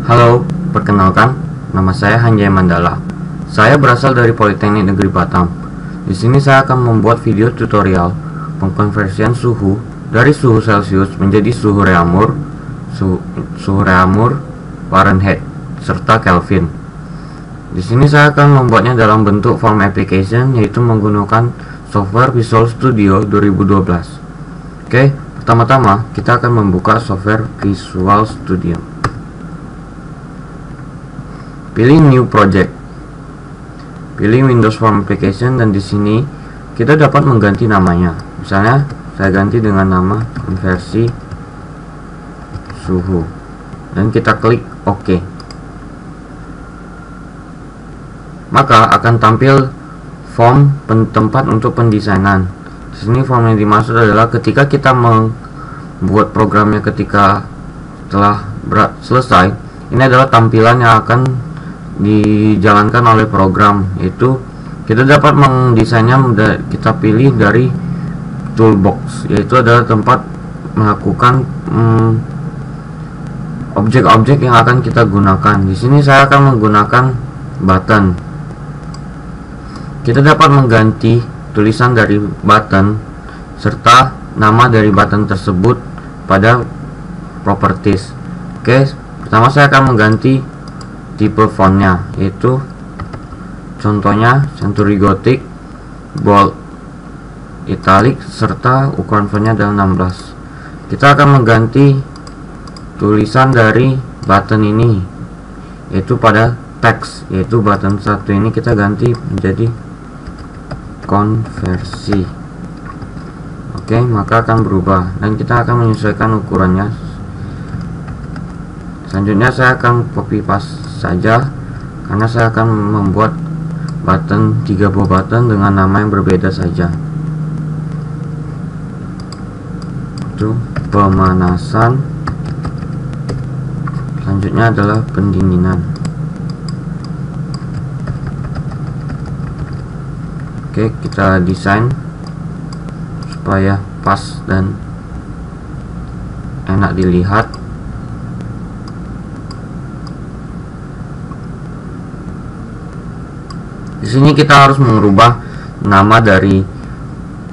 Halo, perkenalkan, nama saya Hanjay Mandala. Saya berasal dari Politeknik Negeri Batam. Di sini saya akan membuat video tutorial pengkonversian suhu dari suhu Celcius menjadi suhu Reaumur, Fahrenheit, serta Kelvin. Di sini saya akan membuatnya dalam bentuk form application, yaitu menggunakan software Visual Studio 2012. Oke, pertama-tama kita akan membuka software Visual Studio. Pilih New Project, pilih Windows Form Application, dan di sini kita dapat mengganti namanya. Misalnya saya ganti dengan nama konversi suhu, dan kita klik OK. Maka akan tampil form tempat untuk pendesainan. Di sini form yang dimaksud adalah ketika kita membuat programnya, ketika telah selesai, ini adalah tampilan yang akan dijalankan oleh program. Yaitu kita dapat mendesainnya, kita pilih dari toolbox, yaitu adalah tempat melakukan objek-objek yang akan kita gunakan. Di sini saya akan menggunakan button. Kita dapat mengganti tulisan dari button serta nama dari button tersebut pada properties. Oke, pertama saya akan mengganti tipe fontnya, yaitu contohnya Century Gothic, bold, italic, serta ukuran fontnya adalah 16. Kita akan mengganti tulisan dari button ini, yaitu pada teks, yaitu button 1 ini kita ganti menjadi konversi. Oke, maka akan berubah dan kita akan menyesuaikan ukurannya. Selanjutnya saya akan copy paste saja, karena saya akan membuat button 3 buah button dengan nama yang berbeda saja. Itu pemanasan, selanjutnya adalah pendinginan. Oke, kita desain supaya pas dan enak dilihat. Di sini kita harus mengubah nama dari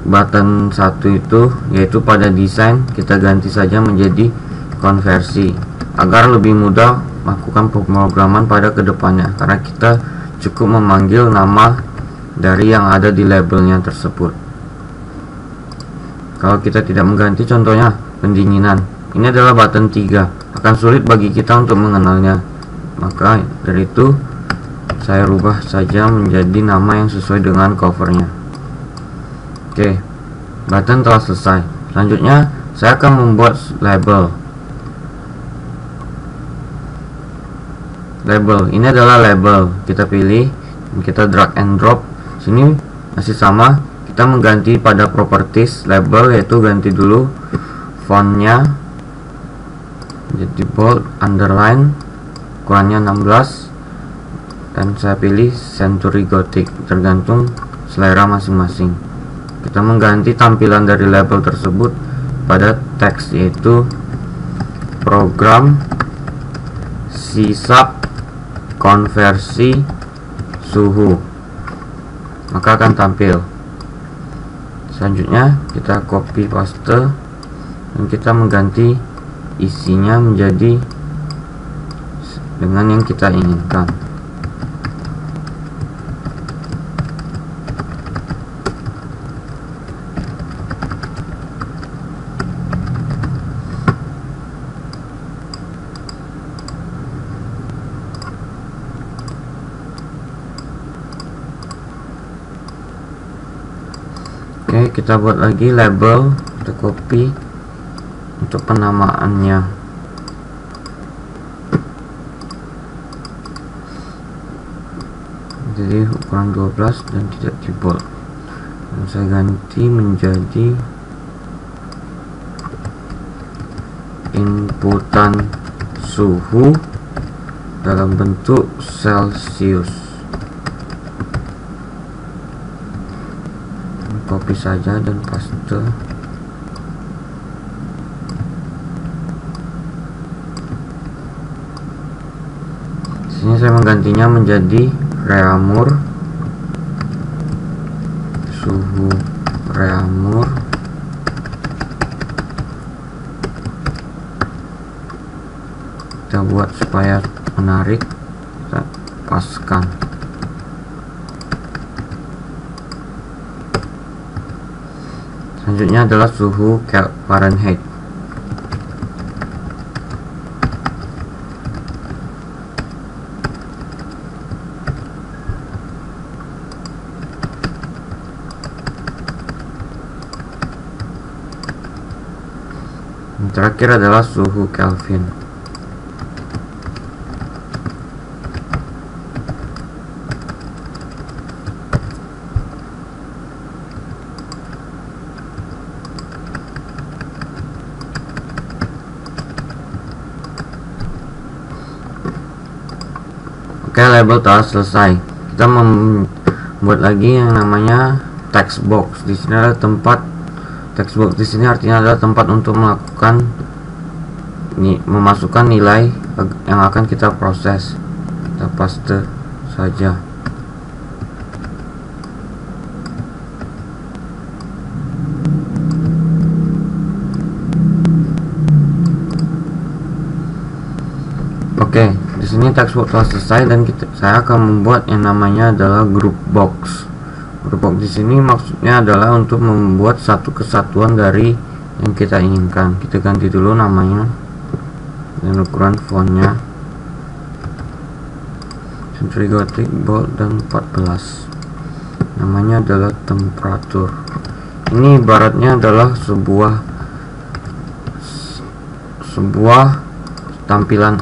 button 1 itu, yaitu pada desain kita ganti saja menjadi konversi, agar lebih mudah melakukan pemrograman pada kedepannya, karena kita cukup memanggil nama dari yang ada di labelnya tersebut. Kalau kita tidak mengganti, contohnya pendinginan, ini adalah button 3, akan sulit bagi kita untuk mengenalnya. Maka dari itu saya rubah saja menjadi nama yang sesuai dengan covernya. Oke, button telah selesai. Selanjutnya saya akan membuat label. Ini adalah label. Kita pilih, kita drag and drop. Sini masih sama, kita mengganti pada properties label, yaitu ganti dulu fontnya jadi bold, underline, ukurannya 16, dan saya pilih Century Gothic, tergantung selera masing-masing. Kita mengganti tampilan dari label tersebut pada teks, yaitu program sisap konversi suhu, maka akan tampil. Selanjutnya kita copy paste dan kita mengganti isinya menjadi dengan yang kita inginkan. Oke, kita buat lagi label, kita copy untuk penamaannya. Jadi ukuran 12 dan tidak di bold. Dan saya ganti menjadi inputan suhu dalam bentuk Celcius. Copy saja dan paste. Sini saya menggantinya menjadi reamur, suhu reamur, kita buat supaya menarik, kita paskan. Selanjutnya adalah suhu Fahrenheit. Yang terakhir adalah suhu Kelvin. Oke, label telah selesai. Kita membuat lagi yang namanya text box. Di sini adalah tempat text box. Di sini artinya adalah tempat untuk melakukan memasukkan nilai yang akan kita proses. Kita paste saja. Oke, di sini text box telah selesai dan saya akan membuat yang namanya adalah group box. Group box di sini maksudnya adalah untuk membuat satu kesatuan dari yang kita inginkan. Kita ganti dulu namanya dan ukuran fontnya Century Gothic bold dan 14. Namanya adalah temperatur. Ini ibaratnya adalah sebuah tampilan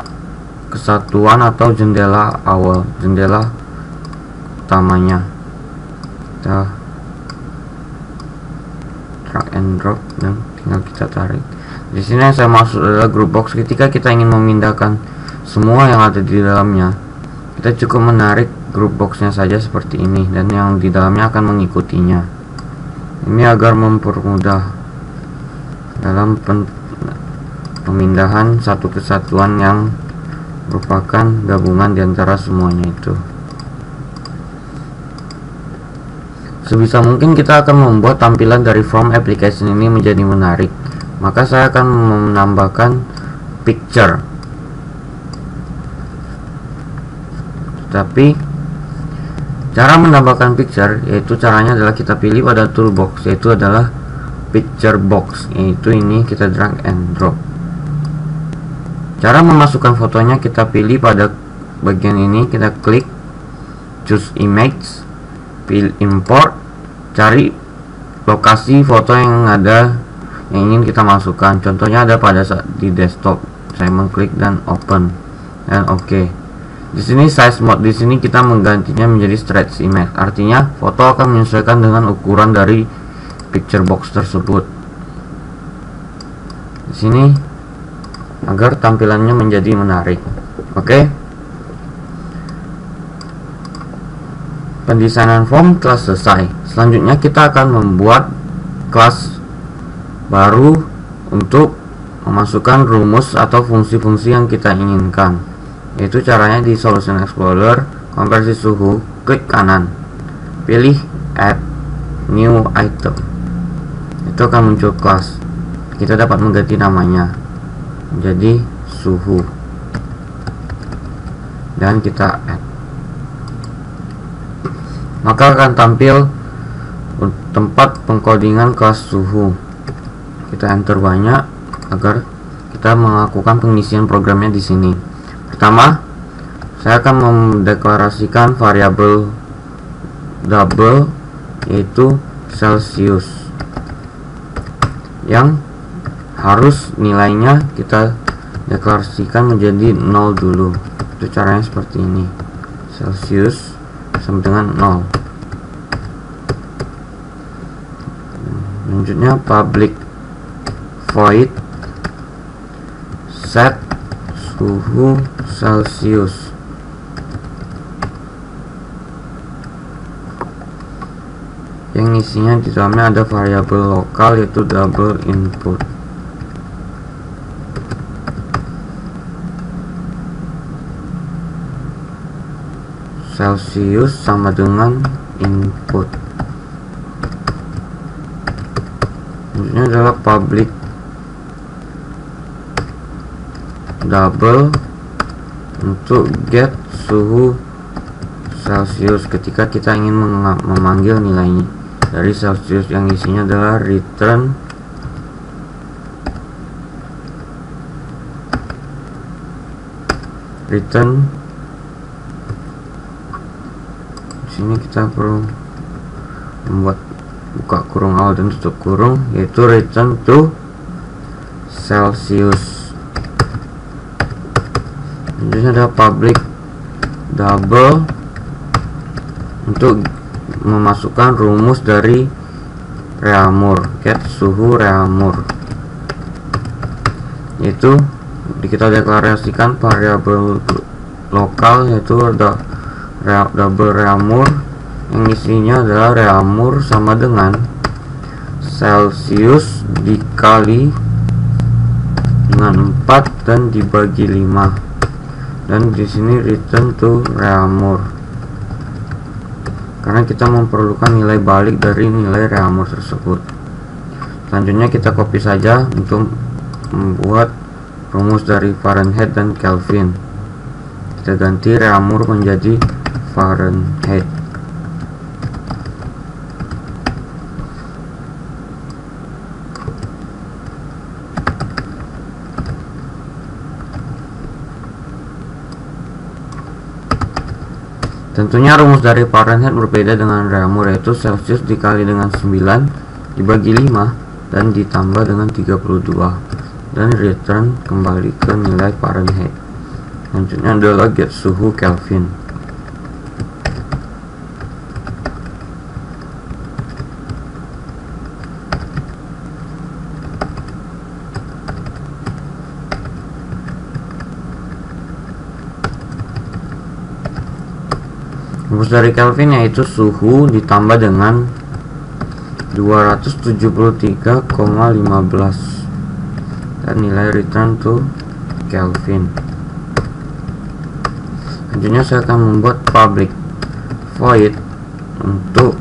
kesatuan atau jendela awal, jendela utamanya. Kita drag and drop dan tinggal kita tarik. Di sini yang saya maksud adalah group box. Ketika kita ingin memindahkan semua yang ada di dalamnya, kita cukup menarik group boxnya saja seperti ini, dan yang di dalamnya akan mengikutinya. Ini agar mempermudah dalam pemindahan satu kesatuan yang merupakan gabungan diantara semuanya itu. Sebisa mungkin kita akan membuat tampilan dari From application ini menjadi menarik. Maka saya akan menambahkan picture. Tapi cara menambahkan picture yaitu caranya adalah kita pilih pada toolbox, yaitu adalah picture box, yaitu ini kita drag and drop. Cara memasukkan fotonya kita pilih pada bagian ini, kita klik choose image, pilih import, cari lokasi foto yang ada yang ingin kita masukkan. Contohnya ada pada saat di desktop. Saya mengklik dan open dan oke. Di sini size mode, di sini kita menggantinya menjadi stretch image. Artinya foto akan menyesuaikan dengan ukuran dari picture box tersebut. Di sini agar tampilannya menjadi menarik. Oke. Pendesainan form telah selesai. Selanjutnya kita akan membuat kelas baru untuk memasukkan rumus atau fungsi-fungsi yang kita inginkan. Yaitu caranya di Solution Explorer, konversi suhu, klik kanan, pilih add new item. Itu akan muncul kelas. Kita dapat mengganti namanya menjadi suhu dan kita add, maka akan tampil tempat pengkodingan kelas suhu. Kita enter banyak agar kita melakukan pengisian programnya di sini. Pertama, saya akan mendeklarasikan variabel double yaitu Celsius yang harus nilainya kita deklarasikan menjadi 0 dulu. Itu caranya seperti ini. Celsius sama dengan 0. Selanjutnya public void set suhu Celsius. Yang isinya di dalamnya ada variabel lokal yaitu double input. Celsius sama dengan input. Ini adalah public double untuk get suhu Celsius ketika kita ingin memanggil nilainya dari Celsius, yang isinya adalah return sini kita perlu membuat buka kurung awal dan tutup kurung, yaitu return to Celsius. Ini ada public double untuk memasukkan rumus dari Reaumur, get suhu Reaumur, yaitu kita deklarasikan variabel lokal yaitu double Reaumur, yang isinya adalah Reaumur sama dengan Celsius dikali dengan 4 dan dibagi 5, dan di sini return to Reaumur karena kita memerlukan nilai balik dari nilai Reaumur tersebut. Selanjutnya kita copy saja untuk membuat rumus dari Fahrenheit dan Kelvin. Kita ganti Reaumur menjadi Fahrenheit. Tentunya rumus dari Fahrenheit berbeda dengan Reaumur, yaitu Celsius dikali dengan 9 dibagi 5 dan ditambah dengan 32, dan return kembali ke nilai Fahrenheit. Selanjutnya adalah get suhu Kelvin. Rumus dari Kelvin yaitu suhu ditambah dengan 273,15 dan nilai return to Kelvin. Selanjutnya saya akan membuat public void untuk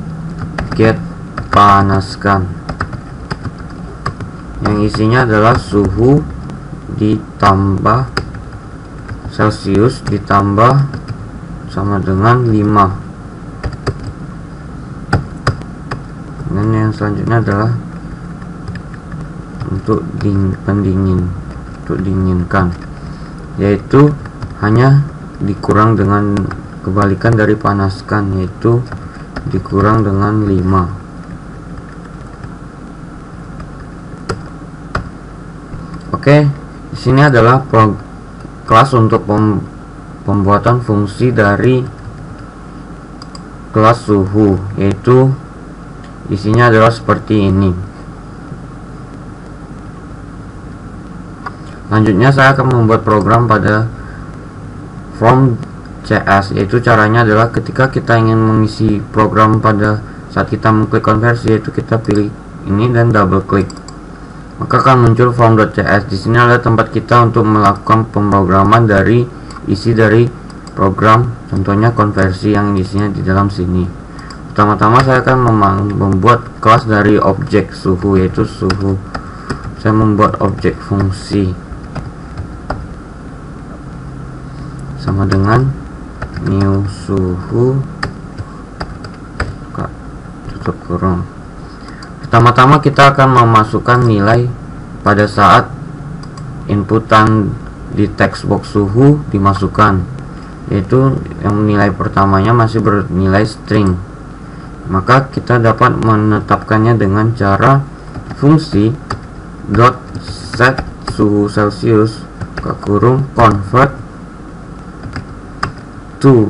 get panaskan, yang isinya adalah suhu ditambah Celsius ditambah sama dengan 5, dan yang selanjutnya adalah untuk pendingin, untuk dinginkan, yaitu hanya dikurang dengan kebalikan dari panaskan, yaitu dikurang dengan 5. Oke, di sini adalah kelas untuk pembuatan fungsi dari kelas suhu, yaitu isinya adalah seperti ini. Selanjutnya saya akan membuat program pada from.cs, yaitu caranya adalah ketika kita ingin mengisi program pada saat kita mengklik konversi, yaitu kita pilih ini dan double klik, maka akan muncul from.cs. Di sini adalah tempat kita untuk melakukan pemrograman dari isi dari program, contohnya konversi yang isinya di dalam sini. Pertama-tama saya akan membuat kelas dari objek suhu, yaitu suhu. Saya membuat objek fungsi sama dengan new suhu, tutup kurung. Pertama-tama kita akan memasukkan nilai pada saat inputan di text box suhu dimasukkan, yaitu yang nilai pertamanya masih bernilai string. Maka kita dapat menetapkannya dengan cara fungsi dot set suhu Celsius ke kurung convert to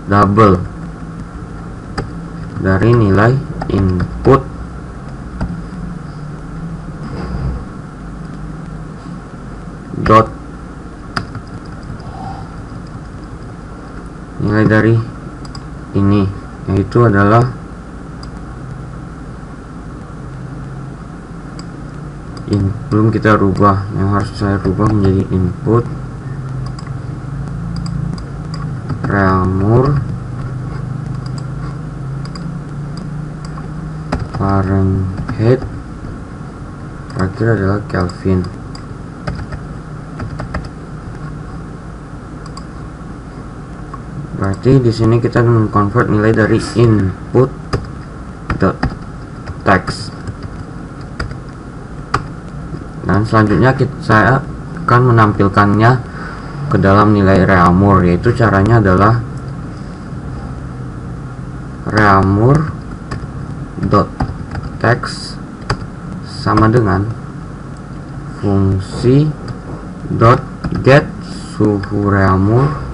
double dari nilai input dot nilai dari ini, yaitu adalah belum kita rubah, yang harus saya rubah menjadi input reaumur Fahrenheit, terakhir adalah Kelvin. Berarti di sini kita convert nilai dari input dot text, dan selanjutnya saya akan menampilkannya ke dalam nilai reaumur, yaitu caranya adalah reaumur dot text sama dengan fungsi dot get suhu reaumur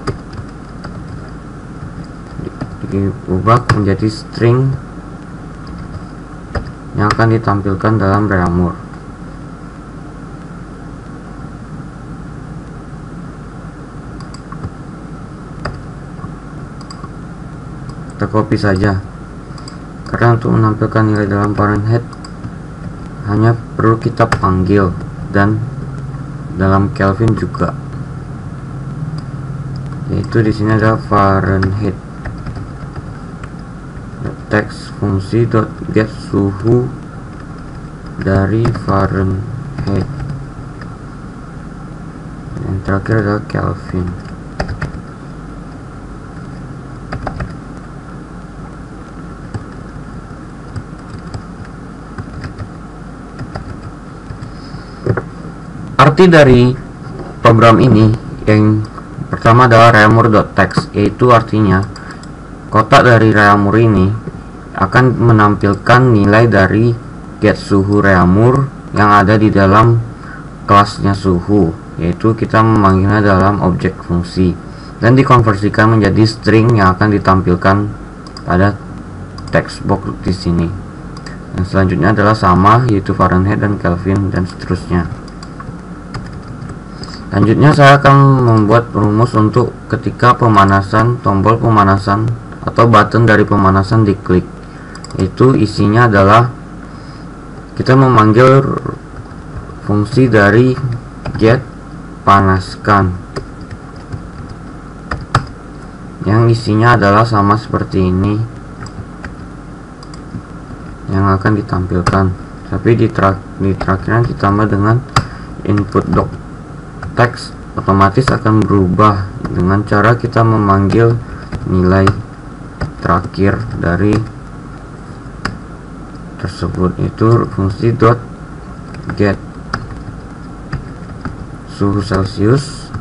diubah menjadi string yang akan ditampilkan dalam reaumur. Kita copy saja, karena untuk menampilkan nilai dalam Fahrenheit hanya perlu kita panggil, dan dalam Kelvin juga, yaitu di sini ada Fahrenheit text fungsi dot get suhu dari Fahrenheit, yang terakhir adalah Kelvin. Arti dari program ini yang pertama adalah reaumur.text, yaitu artinya kotak dari reaumur ini akan menampilkan nilai dari get suhu reaumur yang ada di dalam kelasnya suhu, yaitu kita memanggilnya dalam objek fungsi, dan dikonversikan menjadi string yang akan ditampilkan pada text box di sini. Dan selanjutnya adalah sama, yaitu Fahrenheit dan Kelvin dan seterusnya. Selanjutnya saya akan membuat rumus untuk ketika pemanasan, tombol pemanasan atau button dari pemanasan diklik, itu isinya adalah kita memanggil fungsi dari get panaskan yang isinya adalah sama seperti ini yang akan ditampilkan, tapi di terakhiran ditambah dengan input doc text, otomatis akan berubah dengan cara kita memanggil nilai terakhir dari tersebut, itu fungsi dot get suhu Celsius,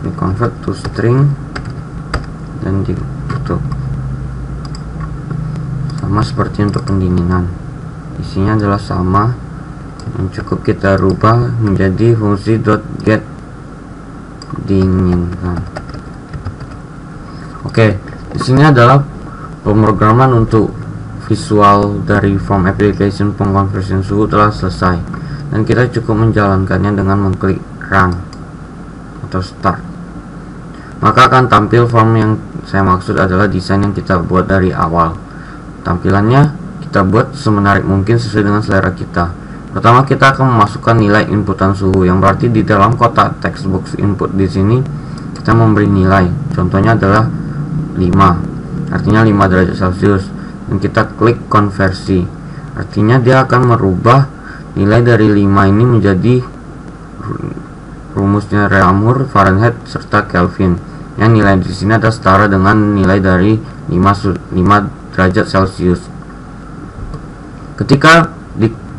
di convert to string dan ditutup. Sama seperti untuk pendinginan, isinya adalah sama, yang cukup kita rubah menjadi fungsi dot get dinginkan. Oke, di sini adalah pemrograman untuk visual dari form application pengkonversian suhu telah selesai, dan kita cukup menjalankannya dengan mengklik run atau start. Maka akan tampil form yang saya maksud adalah desain yang kita buat dari awal. Tampilannya kita buat semenarik mungkin sesuai dengan selera kita. Pertama, kita akan memasukkan nilai inputan suhu, yang berarti di dalam kotak text box input di sini kita memberi nilai. Contohnya adalah 5, artinya 5 derajat Celcius, dan kita klik konversi, artinya dia akan merubah nilai dari 5 ini menjadi rumusnya reaumur, Fahrenheit serta Kelvin, yang nilai di sini ada setara dengan nilai dari 5 derajat Celcius. Ketika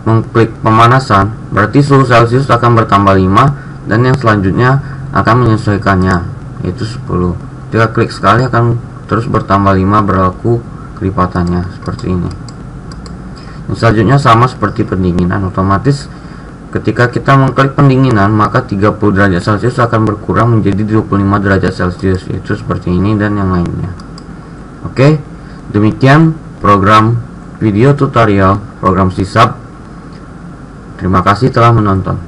mengklik pemanasan, berarti suhu Celsius akan bertambah 5, dan yang selanjutnya akan menyesuaikannya, yaitu 10. Jika klik sekali akan terus bertambah 5 berlaku kelipatannya seperti ini. Dan selanjutnya sama seperti pendinginan, otomatis ketika kita mengklik pendinginan maka 30 derajat Celcius akan berkurang menjadi 25 derajat Celcius, yaitu seperti ini dan yang lainnya. Oke, demikian program video tutorial program Sysub. Terima kasih telah menonton.